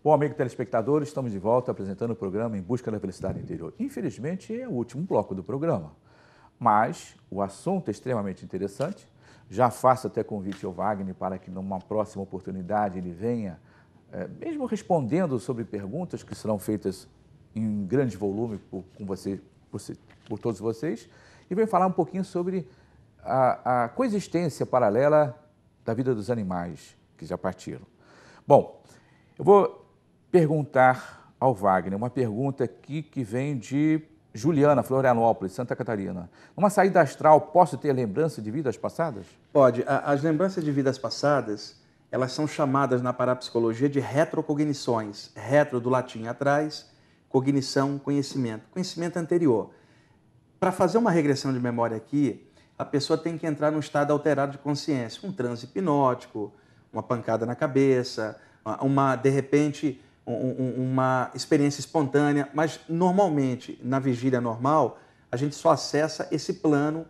Bom, amigo telespectador, estamos de volta apresentando o programa Em Busca da Felicidade Interior. Infelizmente, é o último bloco do programa, mas o assunto é extremamente interessante. Já faço até convite ao Wagner para que, numa próxima oportunidade, ele venha, mesmo respondendo sobre perguntas que serão feitas em grande volume por todos vocês, e venha falar um pouquinho sobre a coexistência paralela da vida dos animais que já partiram. Bom, eu vou perguntar ao Wagner uma pergunta aqui que vem de Juliana, Florianópolis, Santa Catarina. Numa saída astral, posso ter lembrança de vidas passadas? Pode. As lembranças de vidas passadas, elas são chamadas na parapsicologia de retrocognições. Retro do latim atrás, cognição, conhecimento. Conhecimento anterior. Para fazer uma regressão de memória aqui, a pessoa tem que entrar num estado alterado de consciência. Um transe hipnótico, uma pancada na cabeça, de repente, uma experiência espontânea, mas normalmente, na vigília normal, a gente só acessa esse plano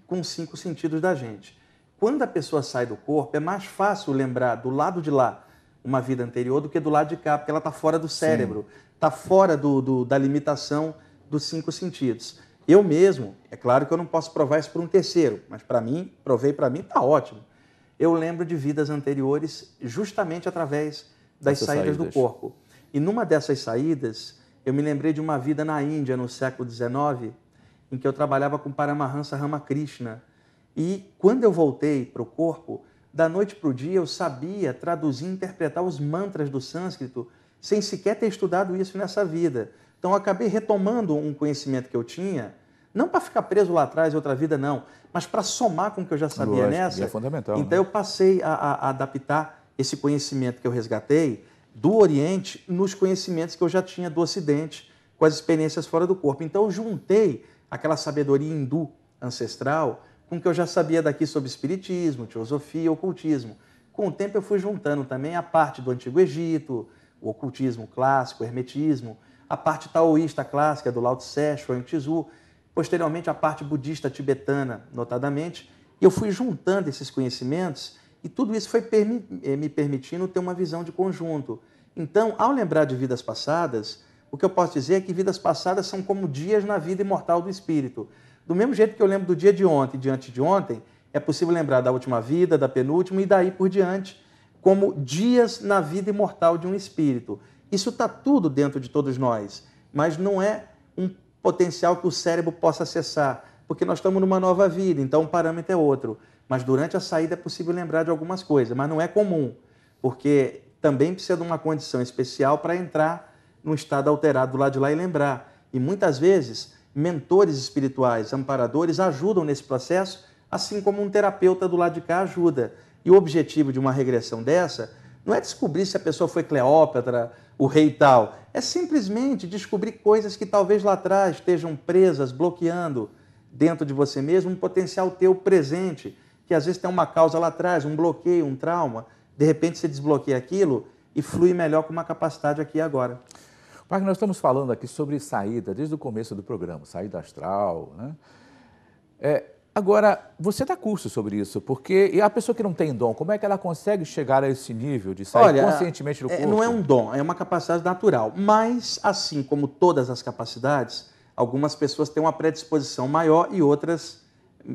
com os 5 sentidos da gente. Quando a pessoa sai do corpo, é mais fácil lembrar do lado de lá uma vida anterior do que do lado de cá, porque ela está fora do cérebro, está fora da limitação dos 5 sentidos. Eu mesmo, é claro que eu não posso provar isso para um terceiro, mas provei para mim, está ótimo. Eu lembro de vidas anteriores justamente através das saídas do corpo. E numa dessas saídas, eu me lembrei de uma vida na Índia, no século XIX, em que eu trabalhava com Paramahansa Ramakrishna. E quando eu voltei para o corpo, da noite para o dia, eu sabia traduzir e interpretar os mantras do sânscrito sem sequer ter estudado isso nessa vida. Então, eu acabei retomando um conhecimento que eu tinha, não para ficar preso lá atrás em outra vida, não, mas para somar com o que eu já sabia. Lógico, nessa. é fundamental. Então, eu passei a adaptar esse conhecimento que eu resgatei do Oriente nos conhecimentos que eu já tinha do Ocidente, com as experiências fora do corpo. Então, eu juntei aquela sabedoria hindu ancestral com o que eu já sabia daqui sobre espiritismo, teosofia, ocultismo. Com o tempo, eu fui juntando também a parte do Antigo Egito, o ocultismo clássico, o hermetismo, a parte taoísta clássica do Lao Tse, Xuan Tzu, posteriormente a parte budista tibetana, notadamente, e eu fui juntando esses conhecimentos e tudo isso foi me permitindo ter uma visão de conjunto. Então, ao lembrar de vidas passadas, o que eu posso dizer é que vidas passadas são como dias na vida imortal do espírito. Do mesmo jeito que eu lembro do dia de ontem e de antes de ontem, é possível lembrar da última vida, da penúltima e daí por diante, como dias na vida imortal de um espírito. Isso está tudo dentro de todos nós, mas não é um potencial que o cérebro possa acessar, porque nós estamos numa nova vida, então o parâmetro é outro. Mas durante a saída é possível lembrar de algumas coisas, mas não é comum, porque também precisa de uma condição especial para entrar num estado alterado do lado de lá e lembrar. E muitas vezes, mentores espirituais, amparadores, ajudam nesse processo, assim como um terapeuta do lado de cá ajuda. E o objetivo de uma regressão dessa não é descobrir se a pessoa foi Cleópatra, o rei tal, é simplesmente descobrir coisas que talvez lá atrás estejam presas, bloqueando dentro de você mesmo, um potencial teu presente, que às vezes tem uma causa lá atrás, um bloqueio, um trauma, de repente você desbloqueia aquilo e flui melhor com uma capacidade aqui e agora. Wagner, nós estamos falando aqui sobre saída, desde o começo do programa, saída astral, né? Agora, você dá curso sobre isso, porque e a pessoa que não tem dom, como é que ela consegue chegar a esse nível de sair conscientemente do corpo? Não é um dom, é uma capacidade natural, mas assim como todas as capacidades, algumas pessoas têm uma predisposição maior e outras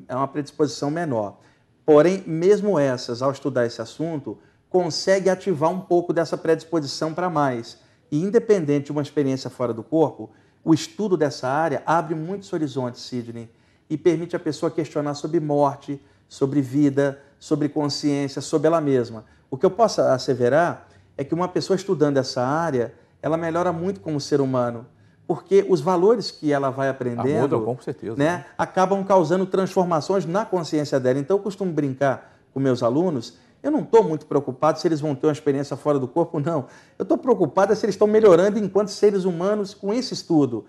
uma predisposição menor. Porém, mesmo essas, ao estudar esse assunto, consegue ativar um pouco dessa predisposição para mais. E independente de uma experiência fora do corpo, o estudo dessa área abre muitos horizontes, Sidney, e permite a pessoa questionar sobre morte, sobre vida, sobre consciência, sobre ela mesma. O que eu posso asseverar é que uma pessoa estudando essa área, ela melhora muito como ser humano, porque os valores que ela vai aprendendo, mudam, com certeza, né, acabam causando transformações na consciência dela. Então, eu costumo brincar com meus alunos, eu não estou muito preocupado se eles vão ter uma experiência fora do corpo, não. Eu estou preocupado se eles estão melhorando enquanto seres humanos com esse estudo.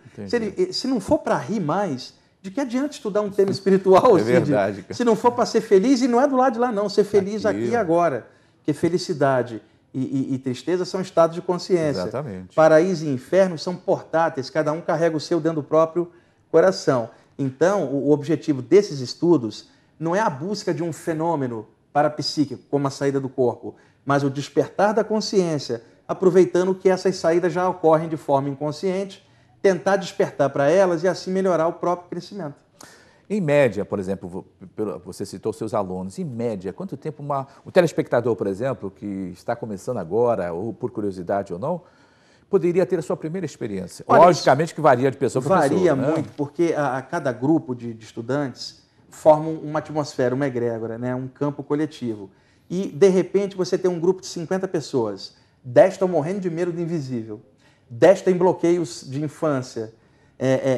Se não for para rir mais, de que adianta estudar um tema espiritual? É verdade, cara. Se não for para ser feliz, e não é do lado de lá, não. Ser feliz aqui e agora. Porque felicidade e tristeza são estados de consciência. Exatamente. Paraíso e inferno são portáteis, cada um carrega o seu dentro do próprio coração. Então, o objetivo desses estudos não é a busca de um fenômeno parapsíquico, como a saída do corpo, mas o despertar da consciência, aproveitando que essas saídas já ocorrem de forma inconsciente, tentar despertar para elas e assim melhorar o próprio crescimento. Em média, por exemplo, você citou seus alunos, em média, quanto tempo o telespectador, por exemplo, que está começando agora, ou por curiosidade ou não, poderia ter a sua primeira experiência? Olha, logicamente que varia de pessoa para pessoa. Varia muito, porque a cada grupo de estudantes formam uma atmosfera, uma egrégora, né? Um campo coletivo. E, de repente, você tem um grupo de 50 pessoas, 10 estão morrendo de medo do invisível, 10 têm bloqueios de infância,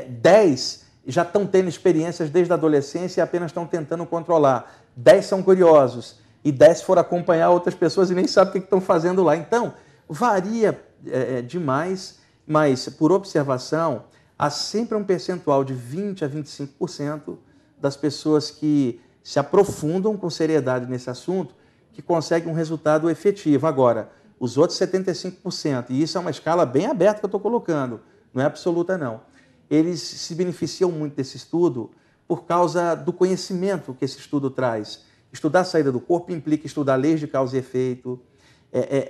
10 já estão tendo experiências desde a adolescência e apenas estão tentando controlar, 10 são curiosos e 10 foram acompanhar outras pessoas e nem sabem o que estão fazendo lá. Então, varia demais, mas, por observação, há sempre um percentual de 20% a 25% das pessoas que se aprofundam com seriedade nesse assunto, que conseguem um resultado efetivo. Agora, os outros 75%, e isso é uma escala bem aberta que eu estou colocando, não é absoluta não, eles se beneficiam muito desse estudo por causa do conhecimento que esse estudo traz. Estudar a saída do corpo implica estudar leis de causa e efeito,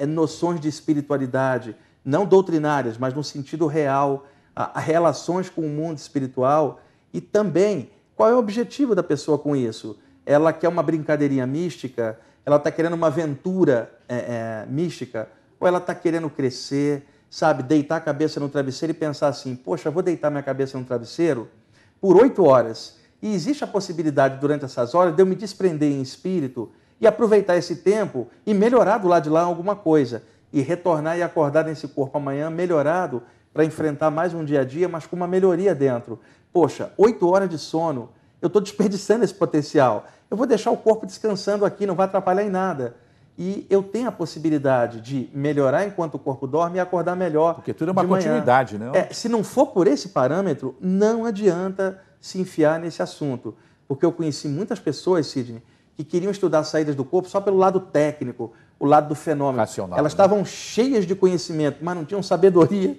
noções de espiritualidade, não doutrinárias, mas no sentido real, relações com o mundo espiritual e também qual é o objetivo da pessoa com isso. Ela quer uma brincadeirinha mística, ela está querendo uma aventura mística, ou ela está querendo crescer, sabe, deitar a cabeça no travesseiro e pensar assim, poxa, vou deitar minha cabeça no travesseiro por 8 horas. E existe a possibilidade, durante essas horas, de eu me desprender em espírito e aproveitar esse tempo e melhorar do lado de lá alguma coisa. E retornar e acordar nesse corpo amanhã melhorado para enfrentar mais um dia a dia, mas com uma melhoria dentro. Poxa, 8 horas de sono, eu estou desperdiçando esse potencial. Eu vou deixar o corpo descansando aqui, não vai atrapalhar em nada. E eu tenho a possibilidade de melhorar enquanto o corpo dorme e acordar melhor. Porque tudo é uma continuidade, né? Se não for por esse parâmetro, não adianta se enfiar nesse assunto. Porque eu conheci muitas pessoas, Sidney, que queriam estudar saídas do corpo só pelo lado técnico, o lado do fenômeno. Racional, elas estavam cheias de conhecimento, mas não tinham sabedoria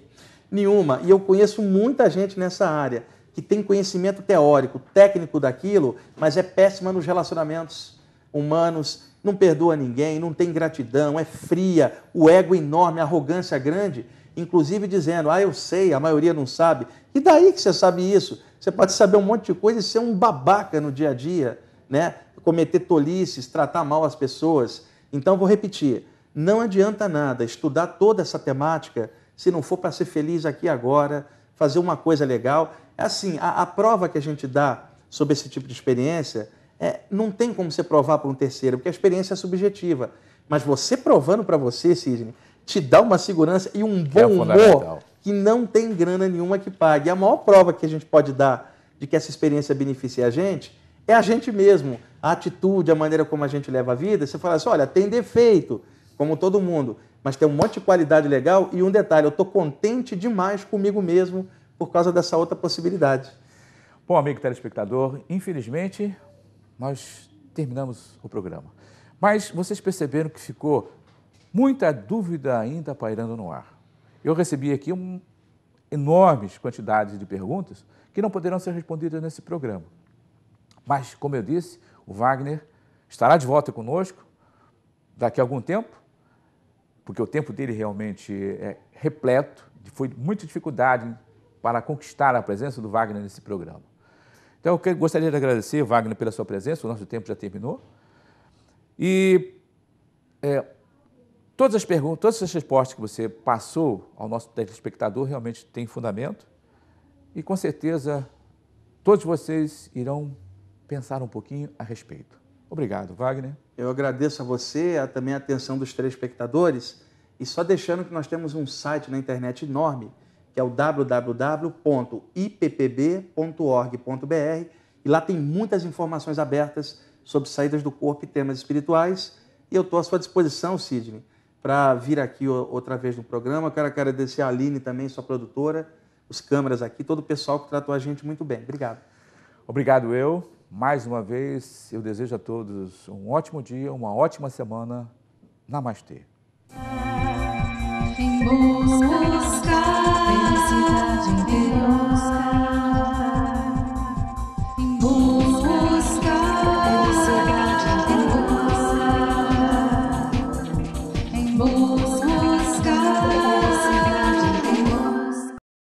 nenhuma. E eu conheço muita gente nessa área que tem conhecimento teórico, técnico daquilo, mas é péssima nos relacionamentos humanos, não perdoa ninguém, não tem gratidão, é fria, o ego enorme, a arrogância grande, inclusive dizendo, eu sei, a maioria não sabe. E daí que você sabe isso? Você pode saber um monte de coisa e ser um babaca no dia a dia, né? Cometer tolices, tratar mal as pessoas. Então, vou repetir, não adianta nada estudar toda essa temática se não for para ser feliz aqui agora, fazer uma coisa legal. É assim, a prova que a gente dá sobre esse tipo de experiência não tem como você provar para um terceiro, porque a experiência é subjetiva. Mas você provando para você, Sidney, te dá uma segurança e um bom humor que não tem grana nenhuma que pague. E a maior prova que a gente pode dar de que essa experiência beneficia a gente é a gente mesmo. A atitude, a maneira como a gente leva a vida. Você fala assim, olha, tem defeito, como todo mundo, mas tem um monte de qualidade legal e um detalhe, eu estou contente demais comigo mesmo por causa dessa outra possibilidade. Bom, amigo telespectador, infelizmente nós terminamos o programa. Mas vocês perceberam que ficou muita dúvida ainda pairando no ar. Eu recebi aqui enormes quantidades de perguntas que não poderão ser respondidas nesse programa. Mas, como eu disse, o Wagner estará de volta conosco daqui a algum tempo, porque o tempo dele realmente é repleto, foi muita dificuldade para conquistar a presença do Wagner nesse programa. Então, eu gostaria de agradecer, Wagner, pela sua presença, o nosso tempo já terminou. E todas as perguntas, todas as respostas que você passou ao nosso telespectador realmente têm fundamento e, com certeza, todos vocês irão pensar um pouquinho a respeito. Obrigado, Wagner. Eu agradeço a você, também a atenção dos telespectadores, e só deixando que nós temos um site na internet enorme, que é o www.ippb.org.br, e lá tem muitas informações abertas sobre saídas do corpo e temas espirituais, e eu estou à sua disposição, Sidney, para vir aqui outra vez no programa. Eu quero agradecer a Aline também, sua produtora, os câmeras aqui, todo o pessoal que tratou a gente muito bem. Obrigado. Obrigado eu. Mais uma vez, eu desejo a todos um ótimo dia, uma ótima semana. Namastê. Em busca da felicidade interior. Em busca busca